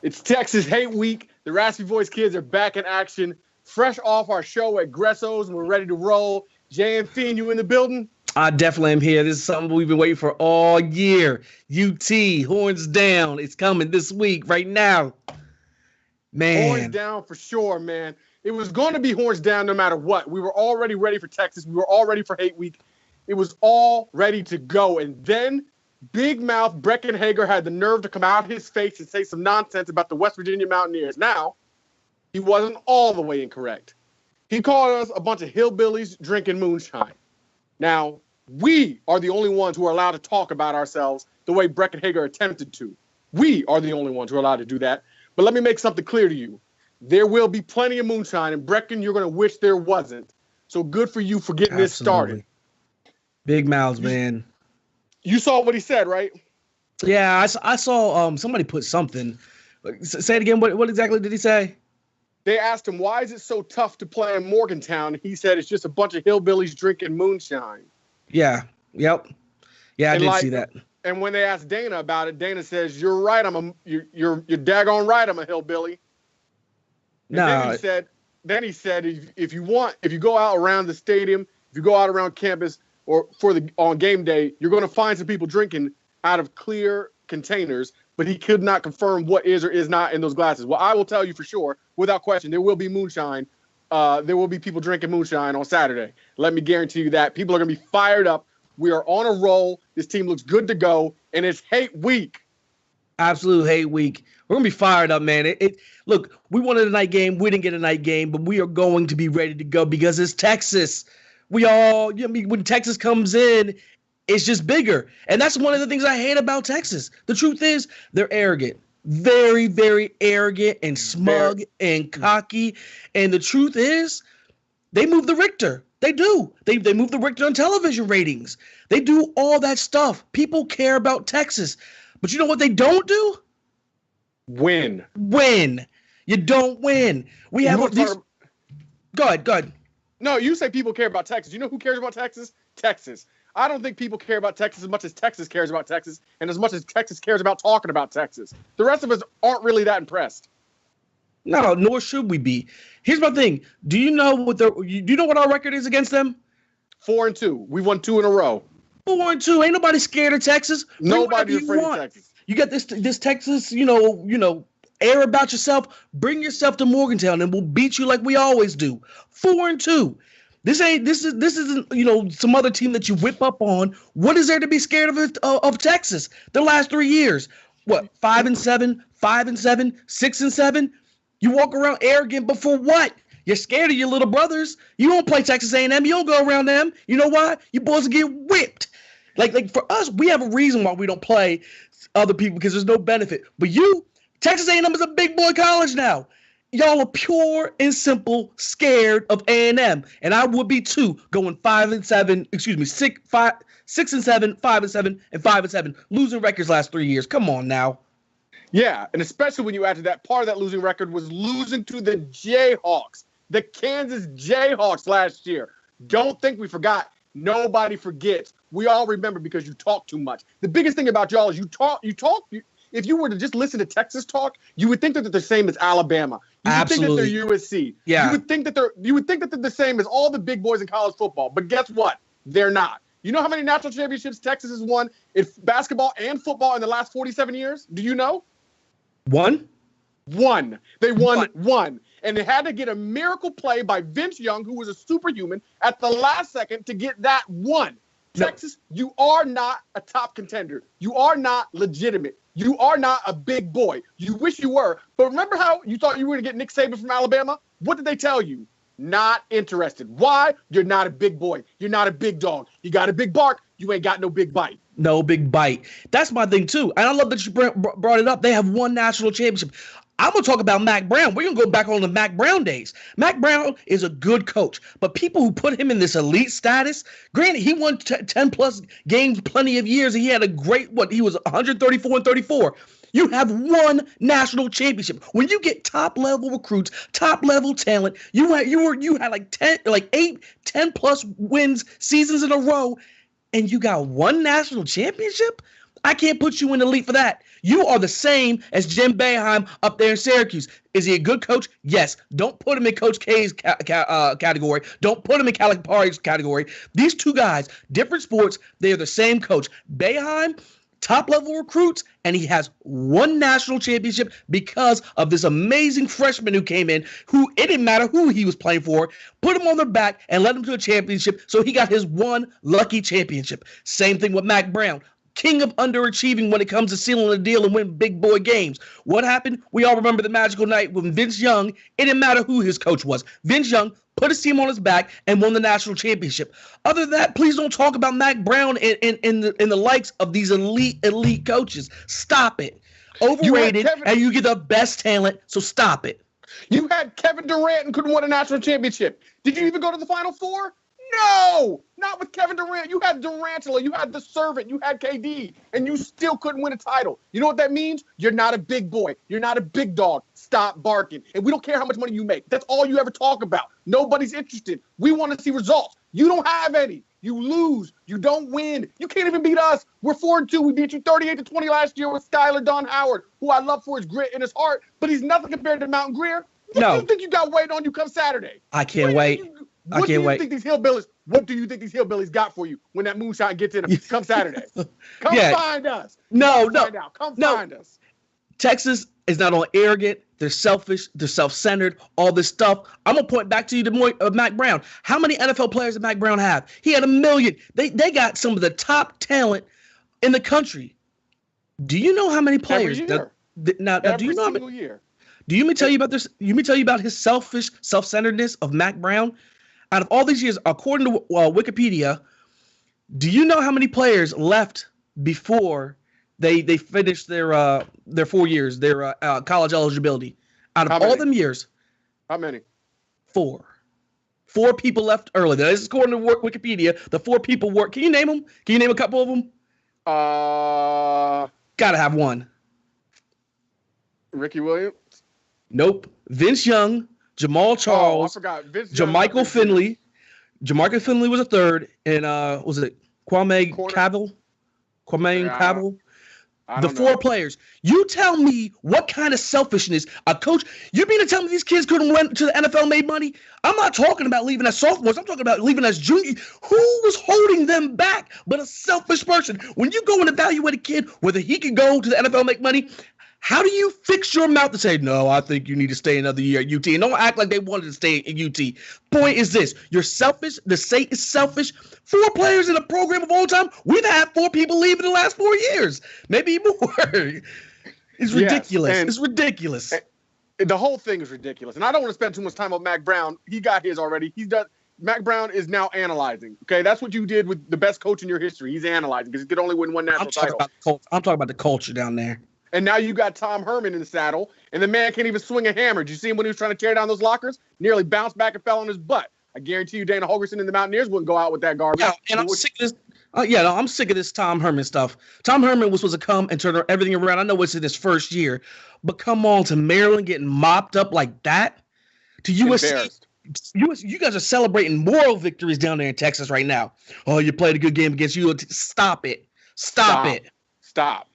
It's Texas Hate Week. The Raspy Voice kids are back in action, fresh off our show at Gresso's, and we're ready to roll. Jay and Fiend, you in the building? I definitely am here. This is something we've been waiting for all year. UT, horns down. It's coming this week, right now. Man. Horns down for sure, man. It was going to be horns down no matter what. We were already ready for Texas. We were all ready for Hate Week. It was all ready to go. And then Big Mouth Breckenhager had the nerve to come out his face and say some nonsense about the West Virginia Mountaineers. Now, he wasn't all the way incorrect. He called us a bunch of hillbillies drinking moonshine. Now, we are the only ones who are allowed to talk about ourselves the way Breckenhager attempted to. We are the only ones who are allowed to do that. But let me make something clear to you. There will be plenty of moonshine, and Brecken, you're going to wish there wasn't. So good for you for getting this started. Big mouths, man. You saw what he said, right? Yeah, I saw somebody put something. Say it again. What exactly did he say? They asked him, why is it so tough to play in Morgantown? He said it's just a bunch of hillbillies drinking moonshine. Yeah. Yep. Yeah, I did see that. And when they asked Dana about it, Dana says, "You're right. You're daggone right. I'm a hillbilly." No. Then he said, if you go out around the stadium, if you go out around campus or on game day, you're going to find some people drinking out of clear containers. But he could not confirm what is or is not in those glasses. Well, I will tell you for sure, without question, there will be moonshine. There will be people drinking moonshine on Saturday. Let me guarantee you that. People are going to be fired up. We are on a roll. This team looks good to go, and it's Hate Week. Absolute Hate Week. We're going to be fired up, man. Look, we wanted a night game. We didn't get a night game, but we are going to be ready to go because it's Texas. When Texas comes in, it's just bigger. And that's one of the things I hate about Texas. The truth is, they're arrogant. Very, very arrogant and smug and cocky. And the truth is, they move the Richter. They do. They move the Richter on television ratings. They do all that stuff. People care about Texas. But you know what they don't do? Win. You don't win. We have these. Go ahead. No, you say people care about Texas. You know who cares about Texas? Texas. I don't think people care about Texas as much as Texas cares about Texas, and as much as Texas cares about talking about Texas. The rest of us aren't really that impressed. No, nor should we be. Here's my thing. Do you know what our record is against them? 4-2. We won 2 in a row. 4-2. Ain't nobody scared of Texas. Nobody's afraid of Texas. You got this Texas, air about yourself. Bring yourself to Morgantown, and we'll beat you like we always do. 4-2. This isn't some other team that you whip up on. What is there to be scared of Texas? The last 3 years, what 5-7, 5-7, 6-7. You walk around arrogant, but for what? You're scared of your little brothers. You don't play Texas A&M. You don't go around them. You know why? You boys get whipped. Like for us, we have a reason why we don't play other people because there's no benefit. But Texas A&M is a big boy college now. Y'all are pure and simple scared of A&M, and I would be too. Going 5-7, 6-7, 5-7, and 5-7, losing records last 3 years. Come on now. Yeah, and especially when you add to that, part of that losing record was losing to the Jayhawks, the Kansas Jayhawks last year. Don't think we forgot. Nobody forgets. We all remember because you talk too much. The biggest thing about y'all is you talk. If you were to just listen to Texas talk, you would think that they're the same as Alabama. You would think that they're USC. Yeah. You would think that they're the same as all the big boys in college football. But guess what? They're not. You know how many national championships Texas has won in basketball and football in the last 47 years? Do you know? One. They won one. And they had to get a miracle play by Vince Young, who was a superhuman, at the last second to get that one. No. Texas, you are not a top contender. You are not legitimate. You are not a big boy. You wish you were. But remember how you thought you were going to get Nick Saban from Alabama? What did they tell you? Not interested. Why? You're not a big boy. You're not a big dog. You got a big bark. You ain't got no big bite. No big bite. That's my thing, too. And I love that you brought it up. They have one national championship. I'm going to talk about Mac Brown. We're going to go back on the Mac Brown days. Mac Brown is a good coach, but people who put him in this elite status, granted, he won 10-plus games plenty of years, and he had a great, he was 134-34. You have one national championship. When you get top-level recruits, top-level talent, you had like 10 plus wins seasons in a row, and you got one national championship? I can't put you in the elite for that. You are the same as Jim Boeheim up there in Syracuse. Is he a good coach? Yes. Don't put him in Coach K's category. Don't put him in Calipari's category. These two guys, different sports, they are the same coach. Boeheim, top-level recruits, and he has one national championship because of this amazing freshman who came in, who it didn't matter who he was playing for, put him on their back and led him to a championship, so he got his one lucky championship. Same thing with Mac Brown. King of underachieving when it comes to sealing the deal and winning big boy games. What happened? We all remember the magical night when Vince Young, it didn't matter who his coach was. Vince Young put his team on his back and won the national championship. Other than that, please don't talk about Mac Brown in the likes of these elite coaches. Stop it. Overrated, and you get the best talent, so stop it. You had Kevin Durant and couldn't win a national championship. Did you even go to the Final Four? No, not with Kevin Durant. You had Durantula, you had the servant, you had KD, and you still couldn't win a title. You know what that means? You're not a big boy. You're not a big dog. Stop barking. And we don't care how much money you make. That's all you ever talk about. Nobody's interested. We want to see results. You don't have any. You lose. You don't win. You can't even beat us. We're 4-2. We beat you 38-20 last year with Skylar Don Howard, who I love for his grit and his heart, but he's nothing compared to Mountain Greer. What do you think you got waiting on you come Saturday? I can't wait. What do you think these hillbillies got for you when that moonshine gets in them? Come Saturday. Come find us. Come find us. Texas is not only arrogant, they're selfish, they're self-centered, all this stuff. I'm going to point back to you to Mac Brown. How many NFL players did Mac Brown have? He had 1 million. They got some of the top talent in the country. Do you know how many players? Every year. Do you know single year. Do you me tell you about this? You me tell you about his selfish self-centeredness of Mac Brown? Out of all these years, according to Wikipedia, do you know how many players left before they finished their 4 years, their college eligibility? Out of all them years, how many? 4. 4 people left early. This is according to Wikipedia. The 4 people were. Can you name them? Can you name a couple of them? Gotta have one. Ricky Williams. Nope. Vince Young. Jamal Charles, I forgot. Jermichael Finley. Jermichael Finley was a third, and was it Kwame Cavell? The 4 players. You tell me what kind of selfishness a coach. You mean to tell me these kids couldn't win to the NFL, made money? I'm not talking about leaving as sophomores. I'm talking about leaving as juniors. Who was holding them back but a selfish person? When you go and evaluate a kid whether he can go to the NFL, make money, how do you fix your mouth to say, no, I think you need to stay another year at UT? And don't act like they wanted to stay at UT. Point is this. You're selfish. The state is selfish. 4 players in a program of all time. We've had 4 people leave in the last 4 years. Maybe more. It's ridiculous. It's ridiculous. The whole thing is ridiculous. And I don't want to spend too much time on Mac Brown. He got his already. Mac Brown is now analyzing. Okay, that's what you did with the best coach in your history. He's analyzing because he could only win one national title. I'm talking about the culture down there. And now you got Tom Herman in the saddle, and the man can't even swing a hammer. Did you see him when he was trying to tear down those lockers? Nearly bounced back and fell on his butt. I guarantee you Dana Holgorsen and the Mountaineers wouldn't go out with that garbage. Yeah, and I'm sick of this. I'm sick of this Tom Herman stuff. Tom Herman was supposed to come and turn everything around. I know it's in his first year, but come on, to Maryland getting mopped up like that? To USC? You guys are celebrating moral victories down there in Texas right now. Oh, you played a good game against UT. Stop it. Stop.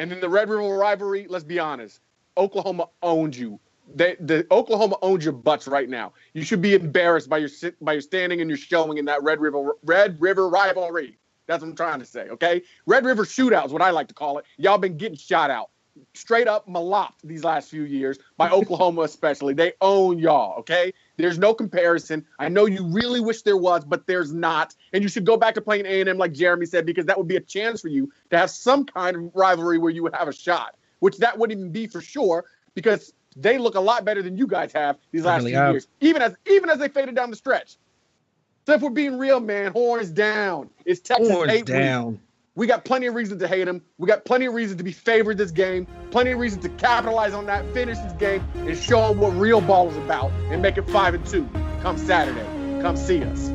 And then the Red River rivalry, let's be honest, Oklahoma owned you. The Oklahoma owns your butts right now. You should be embarrassed by your standing and your showing in that Red River rivalry. That's what I'm trying to say, okay? Red River shootout is what I like to call it. Y'all been getting shot out. Straight up malopped these last few years by Oklahoma especially. They own y'all, okay? There's no comparison. I know you really wish there was, but there's not. And you should go back to playing A&M like Jeremy said, because that would be a chance for you to have some kind of rivalry where you would have a shot, which that wouldn't even be for sure because they look a lot better than you guys have these last few years, even as they faded down the stretch. So if we're being real, man, horns down. It's Texas hate week. We got plenty of reasons to hate him. We got plenty of reasons to be favored this game. Plenty of reasons to capitalize on that, finish this game, and show them what real ball is about and make it 5-2. Come Saturday. Come see us.